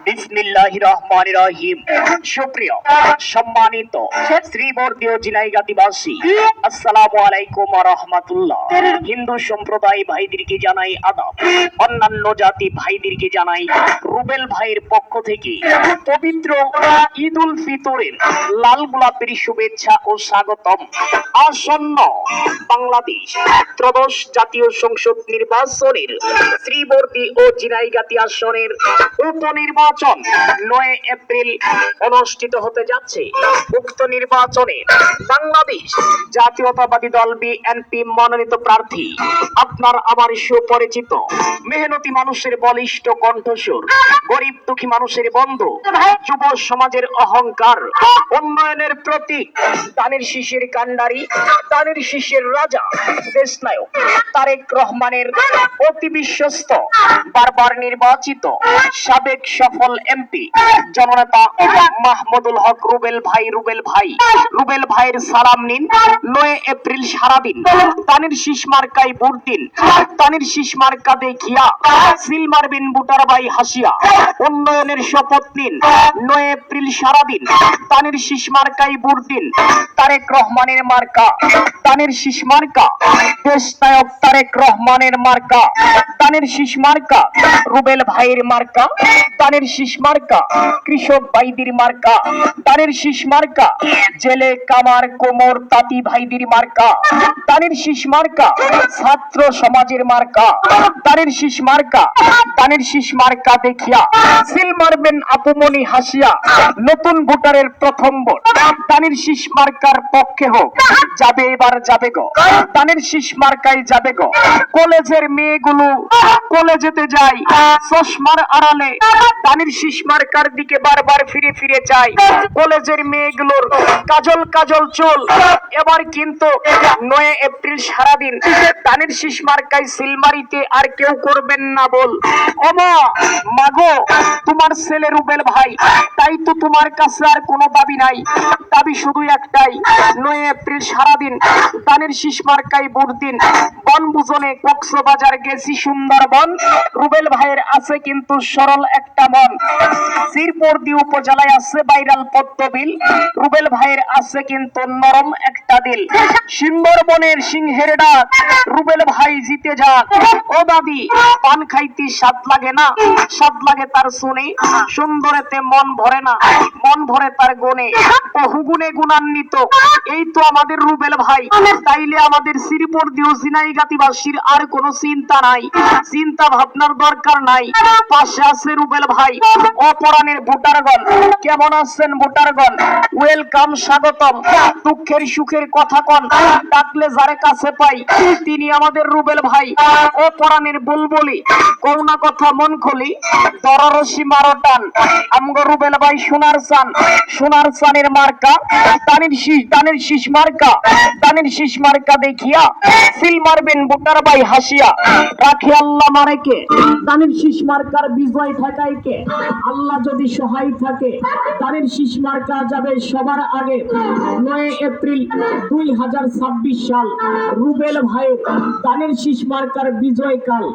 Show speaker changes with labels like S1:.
S1: বিসমিল্লাহির রহমানির রহিম। সুপ্রিয় সম্মানিত শ্রীবর্দীয় জিনাইগাতিবাসী, আসসালামু আলাইকুম ওয়া রাহমাতুল্লাহ। হিন্দু সম্প্রদায় ভাইদেরকে জানাই আদাব, অন্যান্য জাতি ভাইদেরকে জানাই রুবেল ভাইয়ের পক্ষ থেকে পবিত্র ঈদ উল ফিতরের লাল গোলাপের শুভেচ্ছা ও স্বাগতম। আসন্ন বাংলাদেশ ত্রয়োদশ জাতীয় সংসদ নির্বাচনের শ্রীবর্দী ও জিনাইগাতি আসনের উপনির্বাচন 9 এপ্রিল অনুষ্ঠিত হতে যাচ্ছে। উক্ত নির্বাচনে বাংলাদেশ জাতীয়তাবাদী দল বিএনপি মনোনীত প্রার্থী আপনার আমার সুপরিচিত মেহনতি মানুষের বলিষ্ঠ কণ্ঠস্বর, গরিব দুঃখী মানুষের বন্ধু, যুব সমাজের অহংকার, উন্নয়নের প্রতীক, দানের শীষের কান্ডারি, দানের শীষের রাজা, দেশনায়ক তারেক রহমানের অতি বিশ্বস্ত বারবার নির্বাচিত সাবেক সফল এমপি জননেতা মাহমুদুল হক রুবেল ভাইয়ের সালাম নিন। 9 এপ্রিল সারাদিন দানের শীষ মার্কায় ভোট দিন। দানের শীষ মার্কা দেখিয়া সিল মারবেন ভোটার ভাই হাসিয়া। উন্নয়নের শপথ নিন। 9 এপ্রিল সারাদিন দানের শীষ মার্কায় ভোট দিন। তারেক রহমানের মার্কা দানের শীষ মার্কা, দেশনায়ক তারেক রহমানের মার্কা দানের শীষ মার্কা, রুবেল ভাইয়ের মার্কা দানের শীষ মার্কা, কৃষক ভাইদের মার্কা দানের শীষ মার্কা, জেলে কামার কোমর তাঁতি ভাইদের মার্কা দানের শীষ মার্কা, ছাত্র সমাজের মার্কা দানের শীষ মার্কা। দানের শীষ মার্কা দেখিয়া সিল মারবেন আপুমনি হাসিয়া। নতুন ভোটারের প্রথম ভোট দানের শীষ মার্কার পক্ষে হোক। যাবে এবার যাবে গো, দানের শীষ মার্কায় যাবে গো। কলেজের মেয়েগুলো কলেজেতে যায়, চশমার আড়ালে দানের শীষ মার্কার দিকে বারবার ফিরে ফিরে যায়। কলেজের মেয়েগুলোর কাজল কাজল চুল। এবার কিন্তু 9 এপ্রিল সারাদিন দানের শীষ মার্কায় সিলমারিতে আর কেউ করবেন না বল। ওমা মাগো, তোমার ছেলে রুবেল ভাই, তাই তো তোমার কাছে আর কোনো দাবি নাই। দাবি শুধু একটাই, 9 এপ্রিল সারাদিন দানের শীষ মার্কায় ভোট দিন। বনভোজনে কক্সবাজার গেছি সুন্দরবন, রুবেল ভাইয়ের আছে কিন্তু সরল একটা মন। শ্রীবর্দী উপজেলায় আছে ভাইরাল পদ্মবিল, রুবেল ভাইয়ের আছে কিন্তু নরম একটা দিল। সুন্দরবনের সিংহের ডাক, রুবেল ভাই জিতে যাক। ও দাদি, পান খাইতে স্বাদ লাগে না, স্বাদ লাগে তার শুনে। সুন্দরেতে মন ভরে না, মন ভরে তার গুণে। বহু গুণে গুণান্বিত এই তো আমাদের রুবেল ভাই। তাইলে আমাদের শ্রীবর্দী ও জিনাইগাতিবাসীর আর কোনো চিন্তা নাই, চিন্তা ভাবনার দরকার নাই। পাশে আছে রুবেল ভাই। অপরাণের ভোটারগণ, কেমন আছেন ভোটারগণ? ওয়েলকাম, স্বাগতম। দুঃখের সুখের কথা কন, ডাকলে যারে কাছে পাই তিনি আমাদের রুবেল ভাই। অপরাণের বুলবুলি, করুণা কথা মন খুলি, দররসি মারটান। আমগো রুবেল ভাই সোনার চান, সোনার চানের মার্কা দানের শীষ মার্কা, দানের শীষ মার্কা দেখিয়া সিল মারবেন ভোটার ভাই হাসিয়া। রাখে আল্লাহ মারেকে, দানের শীষ মার্কার বিজয় ঠেকায় কে? আল্লাহ যদি সহায় থাকে দানের শীষ মার্কা যাবে সবার আগে। 9 এপ্রিল 2026 সাল রুবেল ভাই দানের শীষ মার্কার বিজয় কাল।